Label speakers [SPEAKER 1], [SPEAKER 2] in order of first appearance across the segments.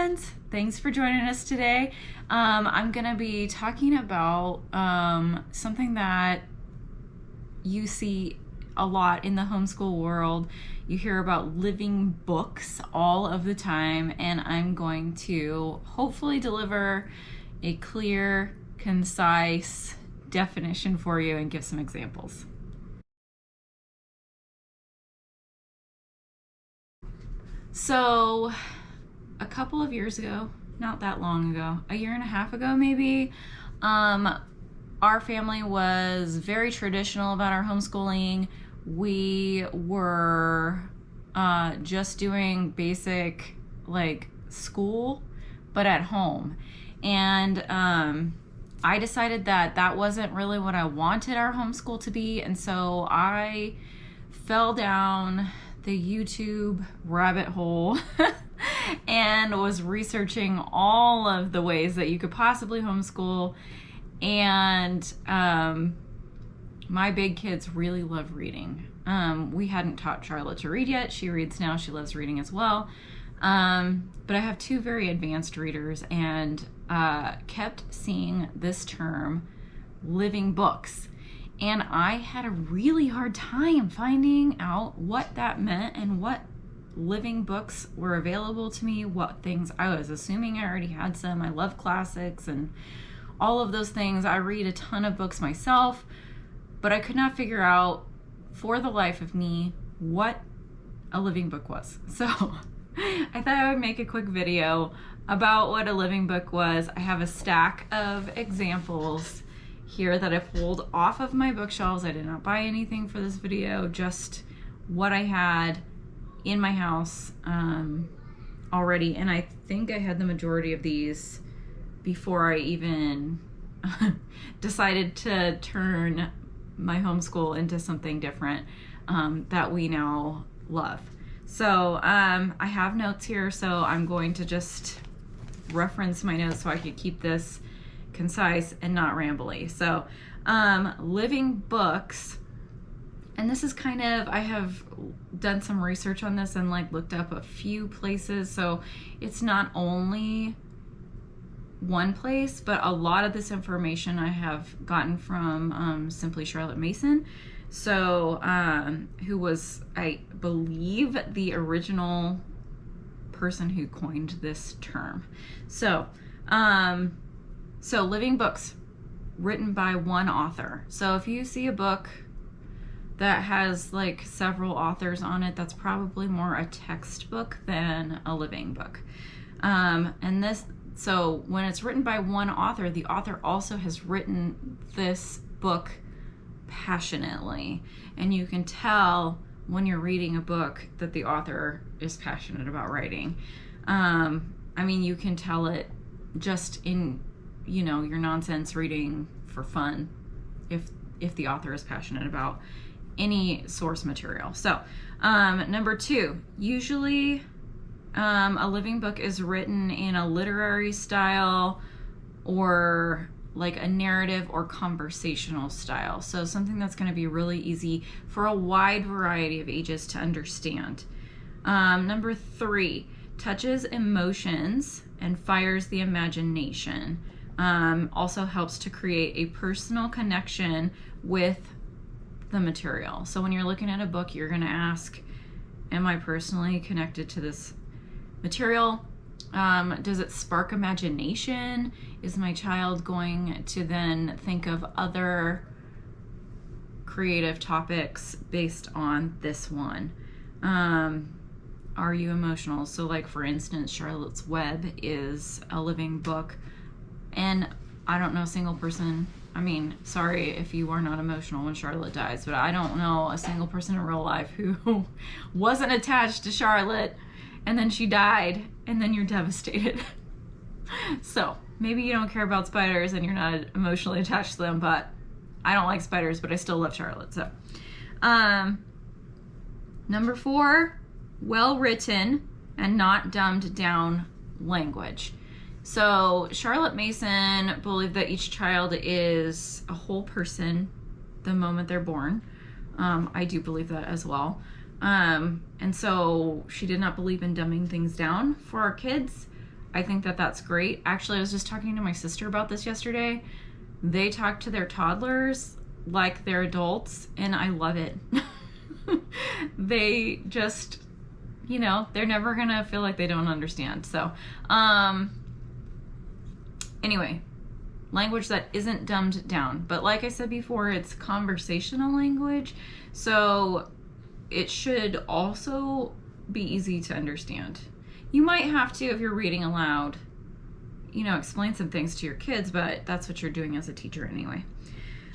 [SPEAKER 1] friends, thanks for joining us today. I'm gonna be talking about something that you see a lot in the homeschool world. You hear about living books all of the time, and I'm going to hopefully deliver a clear, concise definition for you and give some examples. So a couple of years ago, not that long ago, a year and a half ago maybe, our family was very traditional about our homeschooling. We were just doing basic like school, but at home. And I decided that that wasn't really what I wanted our homeschool to be. And so I fell down the YouTube rabbit hole and was researching all of the ways that you could possibly homeschool. And my big kids really love reading. We hadn't taught Charlotte to read yet. She reads now. She loves reading as well. But I have two very advanced readers, and kept seeing this term, living books. And I had a really hard time finding out what that meant and what living books were available to me, what things I was assuming I already had some. I love classics and all of those things. I read a ton of books myself, but I could not figure out for the life of me what a living book was. So I thought I would make a quick video about what a living book was. I have a stack of examples here that I pulled off of my bookshelves. I did not buy anything for this video, just what I had in my house already. And I think I had the majority of these before I even decided to turn my homeschool into something different that we now love. So I have notes here, so I'm going to just reference my notes so I could keep this concise and not rambly. So living books, and this is kind of, I have done some research on this and like looked up a few places, so it's not only one place, but a lot of this information I have gotten from Simply Charlotte Mason, so who was, I believe, the original person who coined this term. So living books written by one author. So if you see a book that has like several authors on it, that's probably more a textbook than a living book. So when it's written by one author, the author also has written this book passionately. And you can tell when you're reading a book that the author is passionate about writing. I mean, you can tell it just in, you know, your nonsense reading for fun if the author is passionate about any source material. So number two, usually a living book is written in a literary style or like a narrative or conversational style. So something that's going to be really easy for a wide variety of ages to understand. Number three, touches emotions and fires the imagination. Also helps to create a personal connection with the material. So when you're looking at a book, you're going to ask, am I personally connected to this material? Does it spark imagination? Is my child going to then think of other creative topics based on this one? Are you emotional? So like, for instance, Charlotte's Web is a living book, and I don't know a single person, I mean, sorry if you are not emotional when Charlotte dies, but I don't know a single person in real life who wasn't attached to Charlotte and then she died, and then you're devastated. So maybe you don't care about spiders and you're not emotionally attached to them, but I don't like spiders, but I still love Charlotte. So number four, well written and not dumbed down language. So Charlotte Mason believed that each child is a whole person the moment they're born. I do believe that as well. And so she did not believe in dumbing things down for our kids. I think that that's great. Actually, I was just talking to my sister about this yesterday. They talk to their toddlers like they're adults, and I love it. They just, you know, they're never gonna feel like they don't understand. So, anyway, language that isn't dumbed down. But like I said before, it's conversational language, so it should also be easy to understand. You might have to, if you're reading aloud, you know, explain some things to your kids, but that's what you're doing as a teacher anyway.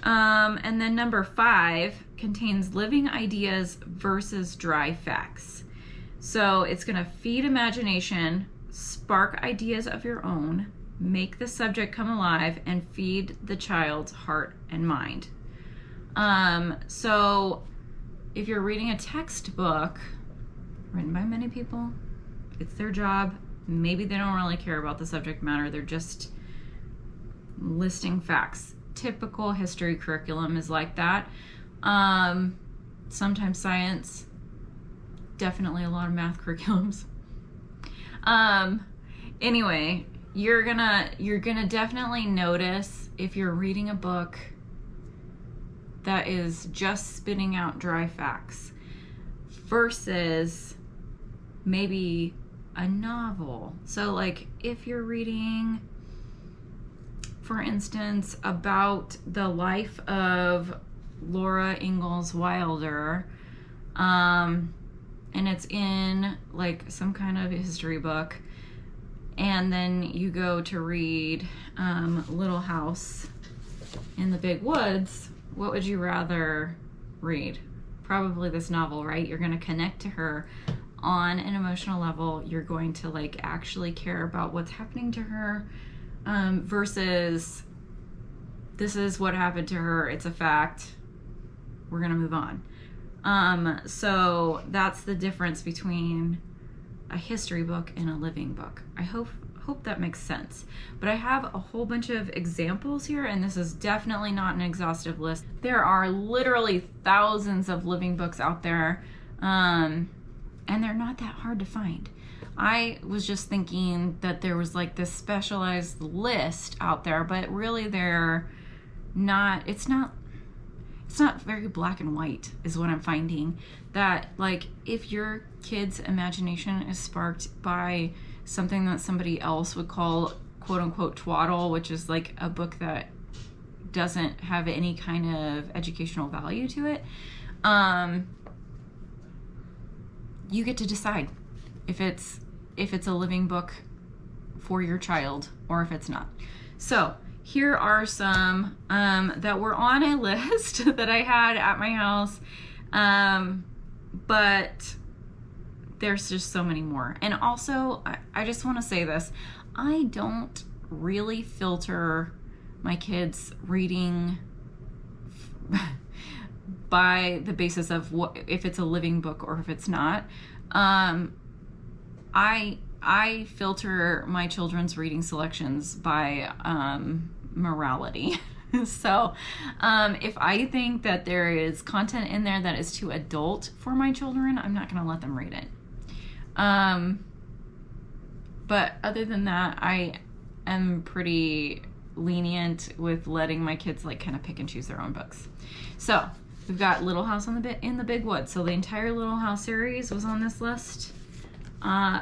[SPEAKER 1] And then number 5 contains living ideas versus dry facts. So it's going to feed imagination, spark ideas of your own, make the subject come alive, and feed the child's heart and mind. So if you're reading a textbook written by many people, it's their job. Maybe they don't really care about the subject matter. They're just listing facts. Typical history curriculum is like that. Sometimes science, definitely a lot of math curriculums. Anyway, you're gonna definitely notice if you're reading a book that is just spitting out dry facts versus maybe a novel. So like if you're reading, for instance, about the life of Laura Ingalls Wilder, and it's in like some kind of history book, and then you go to read Little House in the Big Woods, what would you rather read? Probably this novel, right? You're going to connect to her on an emotional level. You're going to like actually care about what's happening to her, versus this is what happened to her, it's a fact, we're gonna move on. So that's the difference between a history book and a living book. I hope that makes sense. But I have a whole bunch of examples here, and this is definitely not an exhaustive list. There are literally thousands of living books out there, and they're not that hard to find. I was just thinking that there was like this specialized list out there, but really they're not, it's not very black and white is what I'm finding. That like if your kid's imagination is sparked by something that somebody else would call quote unquote twaddle, which is like a book that doesn't have any kind of educational value to it, you get to decide if it's a living book for your child or if it's not. So here are some that were on a list that I had at my house, but there's just so many more. And also, I just want to say this, I don't really filter my kids' reading by the basis of what, if it's a living book or if it's not. I filter my children's reading selections by morality. So if I think that there is content in there that is too adult for my children, I'm not going to let them read it. But other than that, I am pretty lenient with letting my kids like kind of pick and choose their own books. So we've got Little House in the Big Woods. So the entire Little House series was on this list.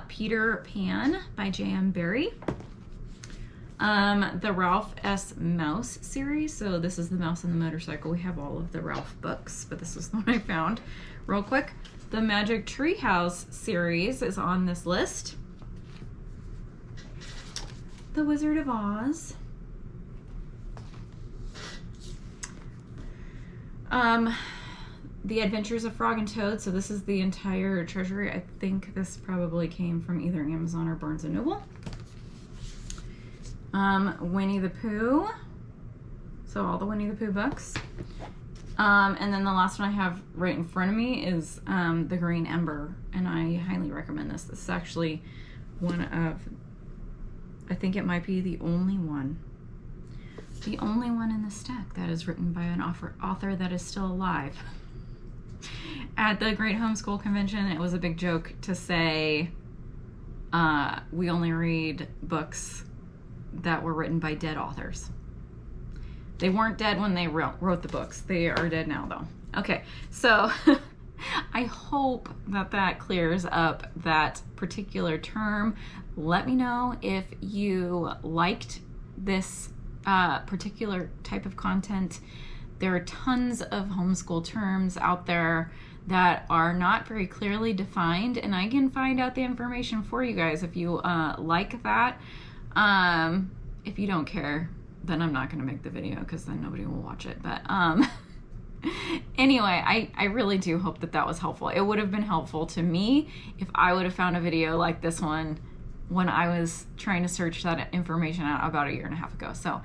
[SPEAKER 1] Peter Pan by J.M. Barrie. The Ralph S. Mouse series. So this is The Mouse and the Motorcycle. We have all of the Ralph books, but this is the one I found real quick. The Magic Tree House series is on this list. The Wizard of Oz. The Adventures of Frog and Toad. So this is the entire treasury. I think this probably came from either Amazon or Barnes & Noble. Winnie the Pooh. So all the Winnie the Pooh books. And then the last one I have right in front of me is The Green Ember. And I highly recommend this. This is actually one of, I think it might be the only one in the stack that is written by an author that is still alive. At the Great Homeschool Convention, it was a big joke to say we only read books that were written by dead authors. They weren't dead when they wrote the books. They are dead now, though. Okay, so I hope that clears up that particular term. Let me know if you liked this particular type of content. There are tons of homeschool terms out there that are not very clearly defined, and I can find out the information for you guys if you like that. If you don't care, then I'm not going to make the video because then nobody will watch it. But anyway, I really do hope that was helpful. It would have been helpful to me if I would have found a video like this one when I was trying to search that information out about 1.5 years ago. So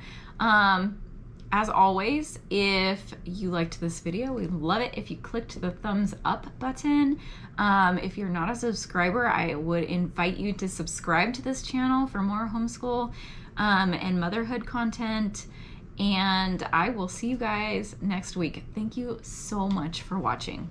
[SPEAKER 1] as always, if you liked this video, we'd love it if you clicked the thumbs up button. If you're not a subscriber, I would invite you to subscribe to this channel for more homeschool and motherhood content. And I will see you guys next week. Thank you so much for watching.